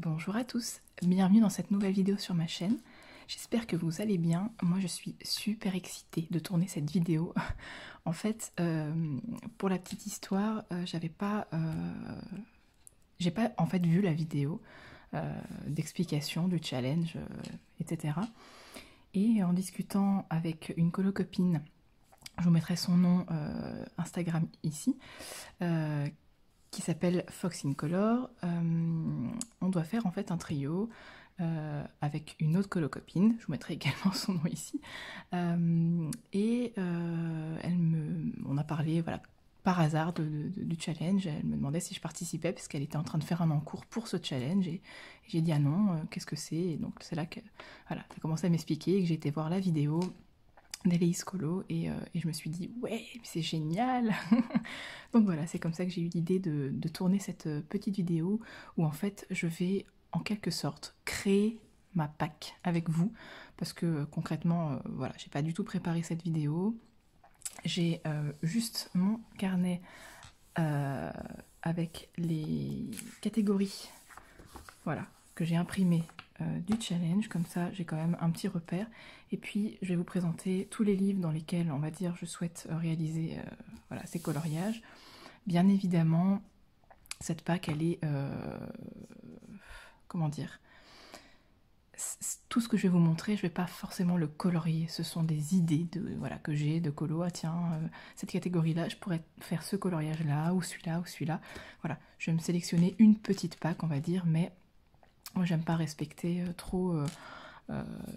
Bonjour à tous, bienvenue dans cette nouvelle vidéo sur ma chaîne. J'espère que vous allez bien. Moi je suis super excitée de tourner cette vidéo. En fait, pour la petite histoire, j'ai pas en fait vu la vidéo d'explication du challenge, etc. Et en discutant avec une copine, je vous mettrai son nom Instagram ici, qui s'appelle Fox in Color. On doit faire en fait un trio avec une autre copine, je vous mettrai également son nom ici. On a parlé voilà, par hasard du challenge. Elle me demandait si je participais parce qu'elle était en train de faire un encours pour ce challenge et j'ai dit ah non, qu'est-ce que c'est? Et donc c'est là que voilà, elle a commencé à m'expliquer et que j'ai été voir la vidéo d'Eleis Colo et je me suis dit ouais c'est génial. Donc voilà, c'est comme ça que j'ai eu l'idée de tourner cette petite vidéo où en fait je vais en quelque sorte créer ma pack avec vous parce que concrètement voilà, j'ai pas du tout préparé cette vidéo. J'ai juste mon carnet avec les catégories voilà, que j'ai imprimé du challenge, comme ça j'ai quand même un petit repère. Et puis je vais vous présenter tous les livres dans lesquels on va dire je souhaite réaliser voilà, ces coloriages. Bien évidemment, cette pack elle est comment dire, tout ce que je vais vous montrer, je vais pas forcément le colorier, ce sont des idées voilà, que j'ai de colo. Ah tiens, cette catégorie là, je pourrais faire ce coloriage là, ou celui-là, ou celui-là. Voilà, je vais me sélectionner une petite pack on va dire, mais moi j'aime pas respecter trop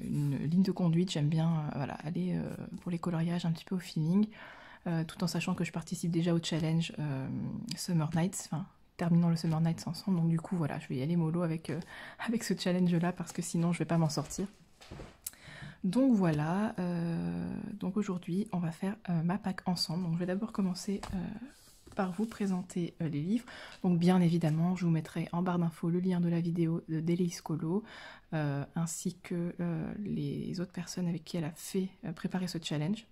une ligne de conduite, j'aime bien voilà, aller pour les coloriages un petit peu au feeling, tout en sachant que je participe déjà au challenge Summer Nights, enfin terminons le Summer Nights ensemble, donc du coup voilà, je vais y aller mollo avec, avec ce challenge là parce que sinon je vais pas m'en sortir. Donc voilà, donc aujourd'hui on va faire ma pack ensemble, donc je vais d'abord commencer par vous présenter les livres. Donc bien évidemment, je vous mettrai en barre d'infos le lien de la vidéo d'Eleis Colo, ainsi que les autres personnes avec qui elle a fait préparer ce challenge.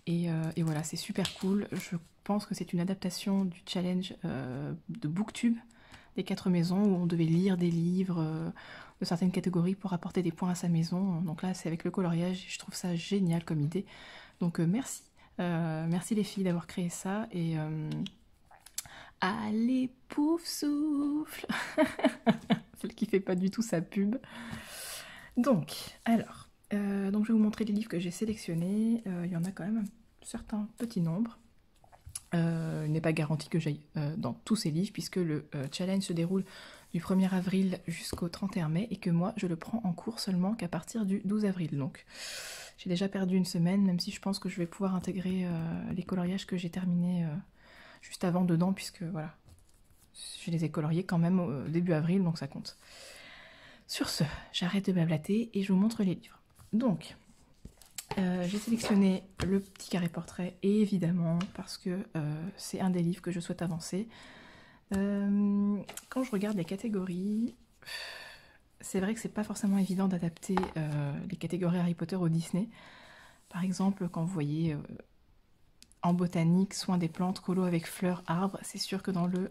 Et voilà, c'est super cool. Je pense que c'est une adaptation du challenge de Booktube, des 4 maisons, où on devait lire des livres de certaines catégories pour apporter des points à sa maison. Donc là, c'est avec le coloriage, et je trouve ça génial comme idée. Donc merci. Merci les filles d'avoir créé ça et allez pouf souffle. Celle qui fait pas du tout sa pub. Donc alors donc je vais vous montrer les livres que j'ai sélectionnés. Il y en a quand même un certain petit nombre. Il n'est pas garanti que j'aille dans tous ces livres puisque le challenge se déroule du 1er avril jusqu'au 31 mai et que moi je le prends en cours seulement qu'à partir du 12 avril. Donc j'ai déjà perdu une semaine, même si je pense que je vais pouvoir intégrer les coloriages que j'ai terminés juste avant dedans, puisque voilà, je les ai coloriés quand même au début avril, donc ça compte. Sur ce, j'arrête de blablater et je vous montre les livres. Donc, j'ai sélectionné le petit carré portrait, et évidemment, parce que c'est un des livres que je souhaite avancer. Quand je regarde les catégories, c'est vrai que c'est pas forcément évident d'adapter les catégories Harry Potter au Disney. Par exemple, quand vous voyez en botanique, soin des plantes, colo avec fleurs, arbres, c'est sûr que dans le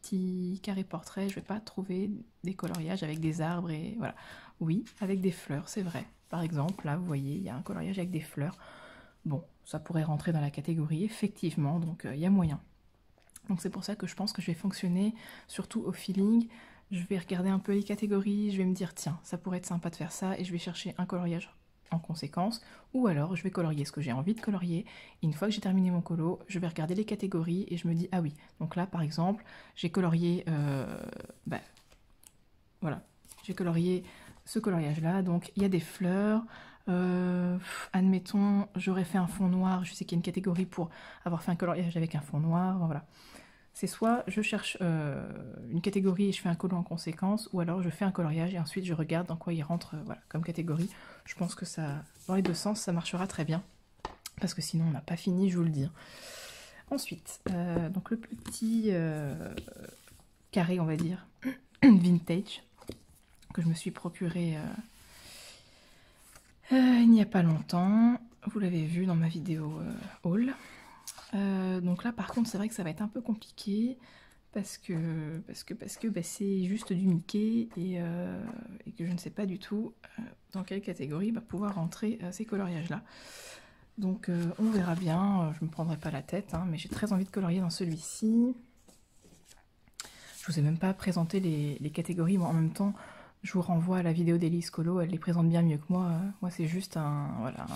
petit carré portrait, je vais pas trouver des coloriages avec des arbres et voilà. Oui, avec des fleurs, c'est vrai. Par exemple, là, vous voyez, il y a un coloriage avec des fleurs. Bon, ça pourrait rentrer dans la catégorie, effectivement, donc il y a moyen. Donc c'est pour ça que je pense que je vais fonctionner surtout au feeling. Je vais regarder un peu les catégories, je vais me dire tiens, ça pourrait être sympa de faire ça, et je vais chercher un coloriage en conséquence, ou alors je vais colorier ce que j'ai envie de colorier, et une fois que j'ai terminé mon colo, je vais regarder les catégories, et je me dis ah oui, donc là par exemple, j'ai colorié, voilà, j'ai colorié ce coloriage là, donc il y a des fleurs, admettons, j'aurais fait un fond noir, je sais qu'il y a une catégorie pour avoir fait un coloriage avec un fond noir, voilà. C'est soit je cherche une catégorie et je fais un colo en conséquence, ou alors je fais un coloriage et ensuite je regarde dans quoi il rentre voilà, comme catégorie. Je pense que ça, dans les deux sens, ça marchera très bien, parce que sinon on n'a pas fini, je vous le dis. Ensuite, donc le petit carré, on va dire, vintage, que je me suis procuré il n'y a pas longtemps. Vous l'avez vu dans ma vidéo haul. Donc là par contre c'est vrai que ça va être un peu compliqué parce que bah, c'est juste du Mickey et que je ne sais pas du tout dans quelle catégorie va pouvoir rentrer ces coloriages-là. Donc on verra bien, je ne me prendrai pas la tête, hein, mais j'ai très envie de colorier dans celui-ci. Je vous ai même pas présenté les catégories, moi en même temps, je vous renvoie à la vidéo d'Elise Colo, elle les présente bien mieux que moi. Moi c'est juste voilà,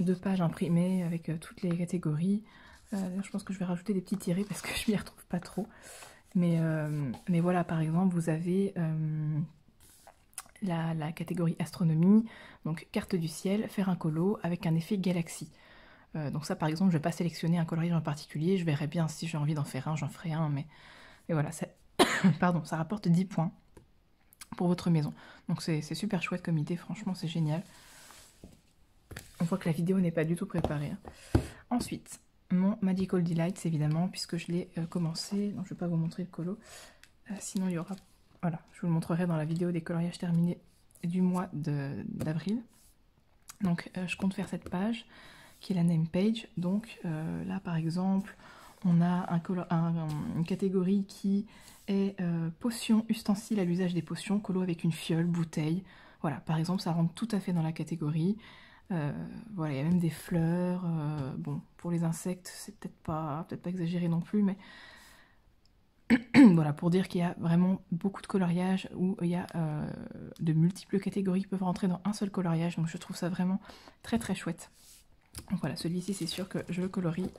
2 pages imprimées avec toutes les catégories. Je pense que je vais rajouter des petits tirés parce que je m'y retrouve pas trop. Mais voilà, par exemple, vous avez la catégorie astronomie, donc carte du ciel, faire un colo avec un effet galaxie. Donc ça, par exemple, je vais pas sélectionner un coloriage en particulier, je verrai bien si j'ai envie d'en faire un, j'en ferai un, mais voilà, pardon, ça rapporte 10 points pour votre maison. Donc c'est super chouette comme idée, franchement, c'est génial. On voit que la vidéo n'est pas du tout préparée. Hein. Ensuite, mon Magical Delights, évidemment, puisque je l'ai commencé. Donc, je ne vais pas vous montrer le colo. Sinon, il y aura... Voilà, je vous le montrerai dans la vidéo des coloriages terminés du mois d'avril. Donc, je compte faire cette page, qui est la name page. Donc, là, par exemple, on a une catégorie qui est potions, ustensiles à l'usage des potions, colo avec une fiole, bouteille. Voilà, par exemple, ça rentre tout à fait dans la catégorie. Voilà, il y a même des fleurs. Bon, pour les insectes, c'est peut-être pas exagéré non plus, mais voilà, pour dire qu'il y a vraiment beaucoup de coloriages où il y a de multiples catégories qui peuvent rentrer dans un seul coloriage. Donc je trouve ça vraiment très très chouette. Donc voilà, celui-ci, c'est sûr que je le colorie.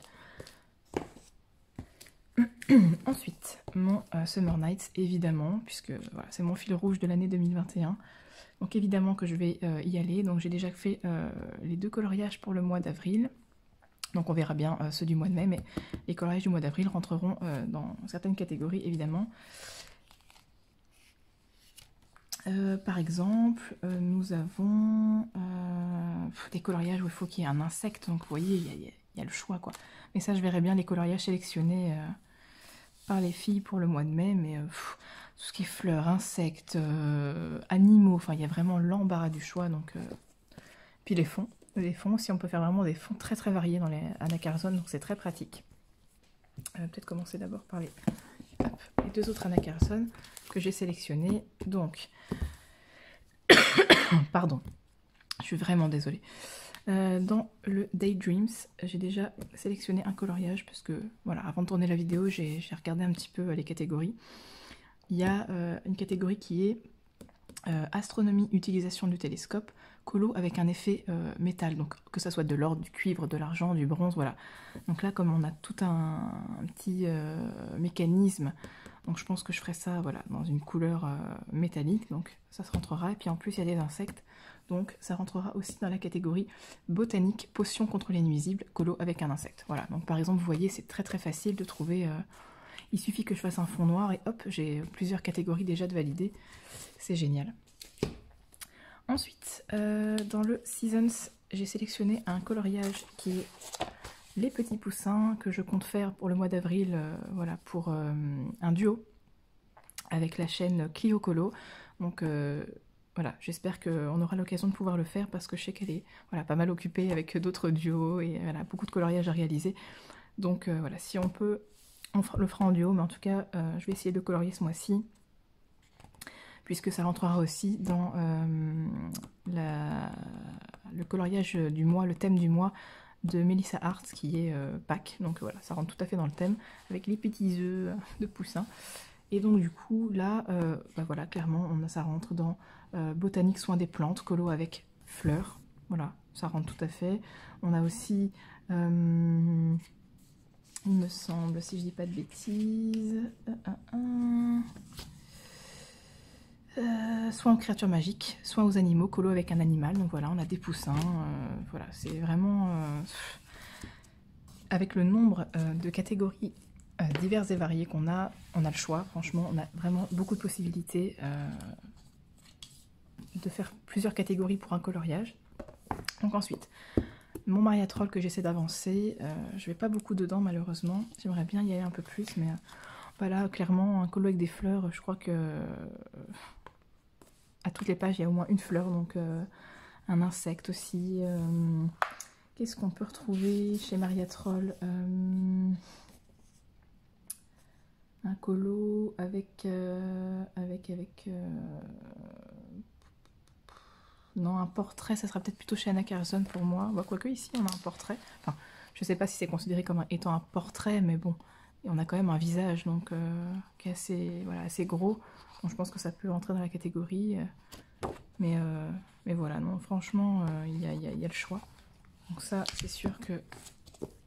Ensuite, mon Summer Nights, évidemment, puisque voilà, c'est mon fil rouge de l'année 2021. Donc évidemment que je vais y aller. Donc j'ai déjà fait les 2 coloriages pour le mois d'avril. Donc on verra bien ceux du mois de mai, mais les coloriages du mois d'avril rentreront dans certaines catégories, évidemment. Par exemple, nous avons des coloriages où il faut qu'il y ait un insecte. Donc vous voyez, il y a le choix, quoi. Mais ça, je verrai bien les coloriages sélectionnés par les filles pour le mois de mai, mais tout ce qui est fleurs, insectes, animaux, enfin il y a vraiment l'embarras du choix. Donc puis les fonds aussi, on peut faire vraiment des fonds très très variés dans les Anna Carson, donc c'est très pratique. Peut-être commencer d'abord par les 2 autres Anna Carson que j'ai sélectionnés. Donc pardon, je suis vraiment désolée. Dans le Daydreams, j'ai déjà sélectionné un coloriage parce que, voilà, avant de tourner la vidéo, j'ai regardé un petit peu les catégories. Il y a une catégorie qui est astronomie, utilisation du télescope, colo avec un effet métal, donc que ça soit de l'or, du cuivre, de l'argent, du bronze, voilà. Donc là, comme on a tout un petit mécanisme, donc je pense que je ferai ça, voilà, dans une couleur métallique, donc ça se rentrera. Et puis en plus, il y a des insectes, donc ça rentrera aussi dans la catégorie botanique, potion contre les nuisibles, colo avec un insecte. Voilà, donc par exemple, vous voyez, c'est très très facile de trouver... il suffit que je fasse un fond noir et hop, j'ai plusieurs catégories déjà de valider. C'est génial. Ensuite, dans le Seasons, j'ai sélectionné un coloriage qui est les petits poussins que je compte faire pour le mois d'avril, voilà, pour un duo avec la chaîne Clio Colo. Donc voilà, j'espère qu'on aura l'occasion de pouvoir le faire parce que je sais qu'elle est voilà, pas mal occupée avec d'autres duos et voilà, beaucoup de coloriages à réaliser. Donc voilà, si on peut, on le fera en duo, mais en tout cas, je vais essayer de colorier ce mois-ci, puisque ça rentrera aussi dans le coloriage du mois, le thème du mois de Melissa Hart, qui est Pâques. Donc voilà, ça rentre tout à fait dans le thème, avec les petits œufs de poussins. Et donc du coup, là, bah voilà, clairement, ça rentre dans botanique, soin des plantes, colo avec fleurs. Voilà, ça rentre tout à fait. On a aussi... il me semble, si je dis pas de bêtises, soin aux créatures magiques, soin aux animaux, colo avec un animal. Donc voilà, on a des poussins. Voilà, c'est vraiment... avec le nombre de catégories diverses et variées qu'on a, on a le choix. Franchement, on a vraiment beaucoup de possibilités de faire plusieurs catégories pour un coloriage. Donc ensuite... Mon Maria Troll que j'essaie d'avancer, je vais pas beaucoup dedans malheureusement, j'aimerais bien y aller un peu plus, mais voilà, clairement un colo avec des fleurs, je crois que à toutes les pages il y a au moins une fleur, donc un insecte aussi. Qu'est-ce qu'on peut retrouver chez Maria Troll? Un colo avec... non, un portrait, ça sera peut-être plutôt chez Anna Carlson pour moi. Bah, quoique ici, on a un portrait. Enfin, je sais pas si c'est considéré comme étant un portrait, mais bon, et on a quand même un visage donc qui est assez, voilà, assez gros. Donc je pense que ça peut entrer dans la catégorie. Mais voilà, non, franchement, il y a le choix. Donc ça, c'est sûr que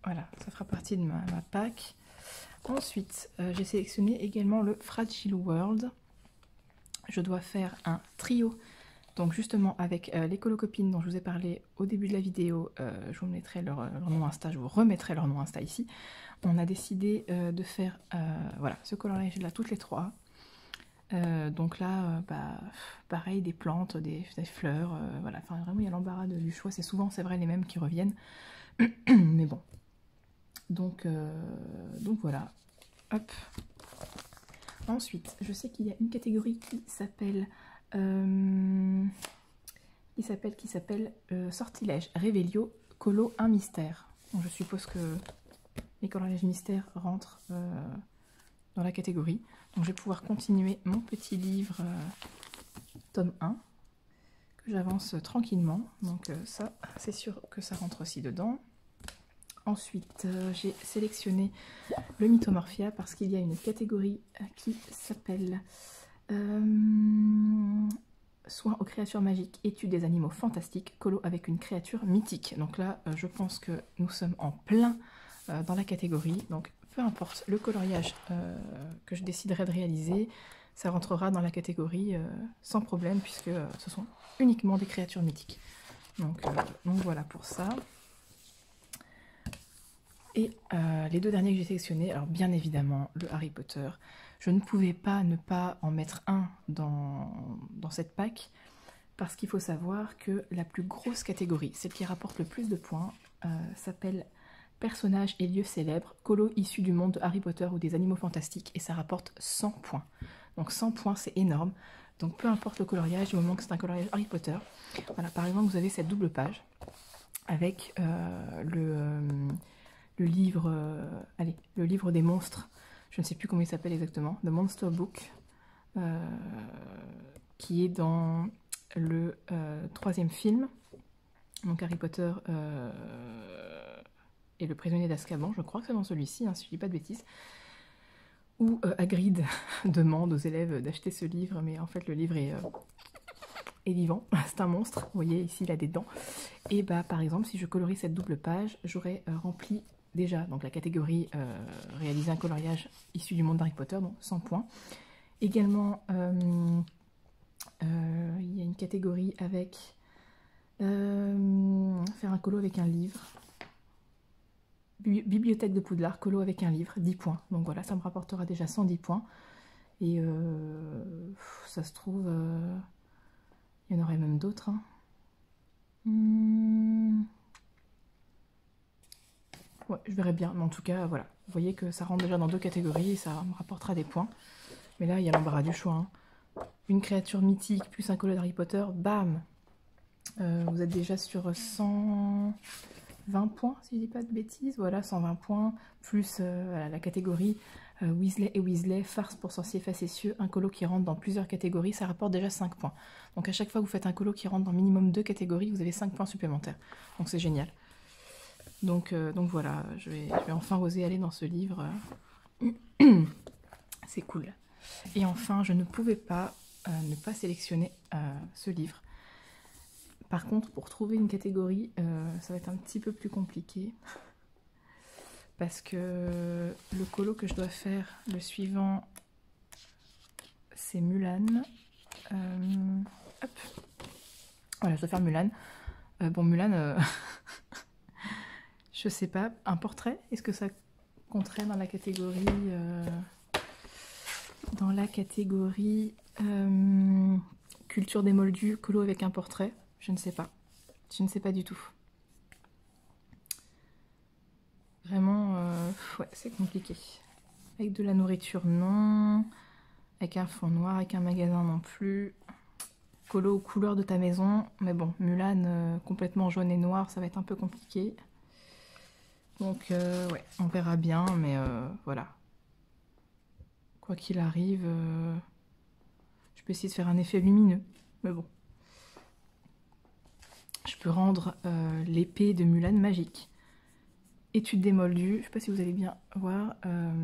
voilà, ça fera partie de ma pack. Ensuite, j'ai sélectionné également le Fragile World. Je dois faire un trio. Donc justement avec les colocopines dont je vous ai parlé au début de la vidéo, je vous mettrai leur nom Insta, je vous remettrai leur nom Insta ici. On a décidé de faire voilà, ce coloriage là toutes les trois. Donc là, bah, pareil, des plantes, des fleurs, voilà, enfin vraiment il y a l'embarras du choix, c'est souvent, c'est vrai, les mêmes qui reviennent, mais bon. Donc voilà, hop. Ensuite, je sais qu'il y a une catégorie qui s'appelle Sortilège, Révélio, Colo, un mystère. Donc je suppose que les coloriages mystères rentrent dans la catégorie. Donc je vais pouvoir continuer mon petit livre tome 1 que j'avance tranquillement. Donc ça, c'est sûr que ça rentre aussi dedans. Ensuite, j'ai sélectionné le Mythomorphia parce qu'il y a une catégorie qui s'appelle Soins aux créatures magiques, études des animaux fantastiques, colo avec une créature mythique. Donc là, je pense que nous sommes en plein dans la catégorie. Donc peu importe le coloriage que je déciderai de réaliser, ça rentrera dans la catégorie sans problème puisque ce sont uniquement des créatures mythiques. Donc voilà pour ça. Et les deux derniers que j'ai sélectionnés, alors bien évidemment le Harry Potter. Je ne pouvais pas ne pas en mettre un dans cette pack parce qu'il faut savoir que la plus grosse catégorie, celle qui rapporte le plus de points, s'appelle Personnages et lieux célèbres, colo issus du monde de Harry Potter ou des animaux fantastiques, et ça rapporte 100 points. Donc 100 points, c'est énorme. Donc peu importe le coloriage, du moment que c'est un coloriage Harry Potter. Voilà, par exemple, vous avez cette double page avec le livre, le livre des monstres. Je ne sais plus comment il s'appelle exactement, The Monster Book, qui est dans le troisième film. Donc Harry Potter et le prisonnier d'Azkaban, je crois que c'est dans celui-ci, hein, si je ne dis pas de bêtises, où Hagrid demande aux élèves d'acheter ce livre, mais en fait le livre est vivant, c'est un monstre, vous voyez ici il a des dents, et bah par exemple si je colorie cette double page, j'aurais rempli déjà donc la catégorie réaliser un coloriage issu du monde d'Harry Potter, donc 100 points. Également il y a une catégorie avec faire un colo avec un livre. Bibliothèque de Poudlard, colo avec un livre, 10 points. Donc voilà, ça me rapportera déjà 110 points. Et ça se trouve, il y en aurait même d'autres. Hein. Ouais, je verrai bien. Mais en tout cas, voilà. Vous voyez que ça rentre déjà dans deux catégories et ça me rapportera des points. Mais là, il y a l'embarras du choix. Hein. Une créature mythique plus un colo d'Harry Potter, bam, vous êtes déjà sur 120 points, si je dis pas de bêtises. Voilà, 120 points, plus voilà, la catégorie Weasley et Weasley, farce pour sorciers facétieux, un colo qui rentre dans plusieurs catégories, ça rapporte déjà 5 points. Donc à chaque fois que vous faites un colo qui rentre dans minimum 2 catégories, vous avez 5 points supplémentaires. Donc c'est génial. Donc voilà, je vais enfin oser aller dans ce livre. C'est cool. Et enfin, je ne pouvais pas ne pas sélectionner ce livre. Par contre, pour trouver une catégorie, ça va être un petit peu plus compliqué. Parce que le colo que je dois faire, le suivant, c'est Mulan. Hop. Voilà, je dois faire Mulan. Bon, Mulan, je sais pas, un portrait, est-ce que ça compterait dans la catégorie culture des moldus, colo avec un portrait? Je ne sais pas. Je ne sais pas du tout. Vraiment, ouais, c'est compliqué. Avec de la nourriture, non. Avec un fond noir, avec un magasin, non plus. Colo aux couleurs de ta maison. Mais bon, Mulan, complètement jaune et noir, ça va être un peu compliqué. Donc, ouais, on verra bien, mais voilà. Quoi qu'il arrive, je peux essayer de faire un effet lumineux, mais bon. Je peux rendre l'épée de Mulan magique. Étude des moldus, je ne sais pas si vous allez bien voir,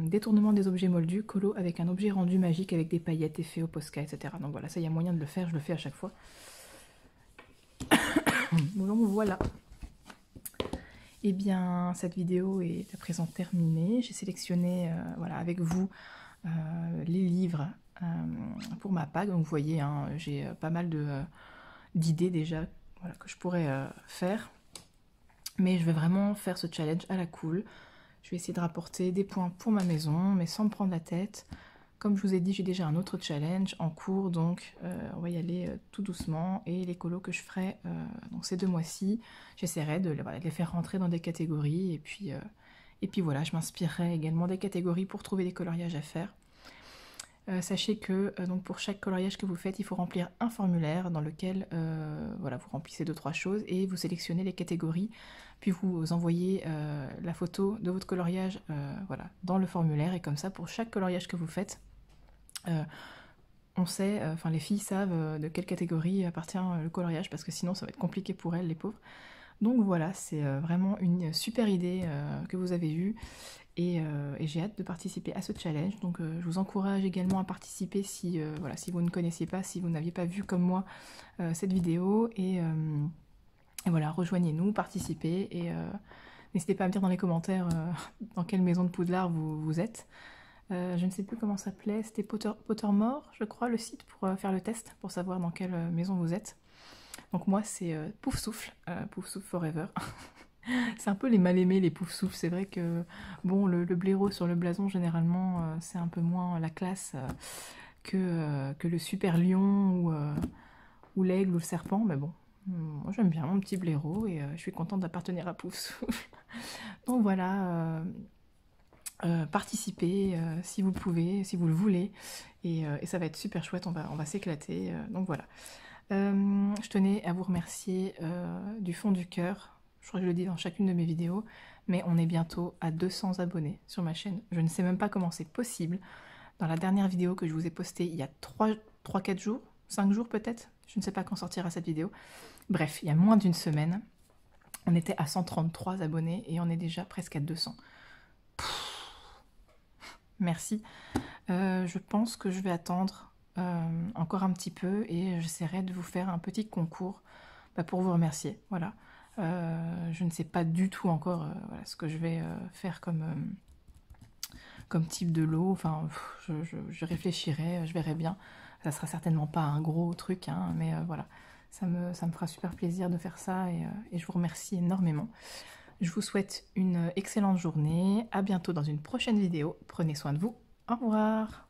détournement des objets moldus, colo avec un objet rendu magique avec des paillettes, effets au Posca, etc. Donc voilà, ça il y a moyen de le faire, je le fais à chaque fois. Donc voilà. Et bien cette vidéo est à présent terminée. J'ai sélectionné voilà, avec vous les livres pour ma PAG. Donc vous voyez, hein, j'ai pas mal d'idées déjà voilà, que je pourrais faire. Mais je vais vraiment faire ce challenge à la cool. Je vais essayer de rapporter des points pour ma maison, mais sans me prendre la tête. Comme je vous ai dit, j'ai déjà un autre challenge en cours, donc on va y aller tout doucement. Et les colos que je ferai donc ces 2 mois-ci, j'essaierai de les faire rentrer dans des catégories. Et puis voilà, je m'inspirerai également des catégories pour trouver des coloriages à faire. Sachez que donc pour chaque coloriage que vous faites, il faut remplir un formulaire dans lequel voilà, vous remplissez 2-3 choses et vous sélectionnez les catégories, puis vous envoyez la photo de votre coloriage voilà, dans le formulaire, et comme ça pour chaque coloriage que vous faites, on sait, enfin les filles savent de quelle catégorie appartient le coloriage, parce que sinon ça va être compliqué pour elles, les pauvres. Donc voilà, c'est vraiment une super idée que vous avez eue. Et j'ai hâte de participer à ce challenge. Donc je vous encourage également à participer si, voilà, si vous ne connaissiez pas, si vous n'aviez pas vu comme moi cette vidéo. Et voilà, rejoignez-nous, participez. Et n'hésitez pas à me dire dans les commentaires dans quelle maison de Poudlard vous êtes. Je ne sais plus comment ça s'appelait, c'était Pottermore, je crois, le site pour faire le test, pour savoir dans quelle maison vous êtes. Donc moi c'est Pouf Souffle Forever. C'est un peu les mal-aimés, les Pouf-Souffle. C'est vrai que bon, le blaireau sur le blason, généralement, c'est un peu moins la classe que le super lion ou l'aigle ou le serpent. Mais bon, moi j'aime bien mon petit blaireau et je suis contente d'appartenir à Pouf-Souffle. Donc voilà, participez si vous pouvez, si vous le voulez. Et ça va être super chouette, on va s'éclater. Donc voilà. Je tenais à vous remercier du fond du cœur. Je crois que je le dis dans chacune de mes vidéos, mais on est bientôt à 200 abonnés sur ma chaîne. Je ne sais même pas comment c'est possible. Dans la dernière vidéo que je vous ai postée il y a 3-4 jours, 5 jours peut-être, je ne sais pas quand sortira cette vidéo. Bref, il y a moins d'une semaine, on était à 133 abonnés et on est déjà presque à 200. Merci. Je pense que je vais attendre encore un petit peu et j'essaierai de vous faire un petit concours pour vous remercier. Voilà. Je ne sais pas du tout encore voilà, ce que je vais faire comme type de lot. Enfin, je réfléchirai, je verrai bien. Ça sera certainement pas un gros truc, hein, mais voilà, ça me fera super plaisir de faire ça et je vous remercie énormément. Je vous souhaite une excellente journée. À bientôt dans une prochaine vidéo. Prenez soin de vous. Au revoir.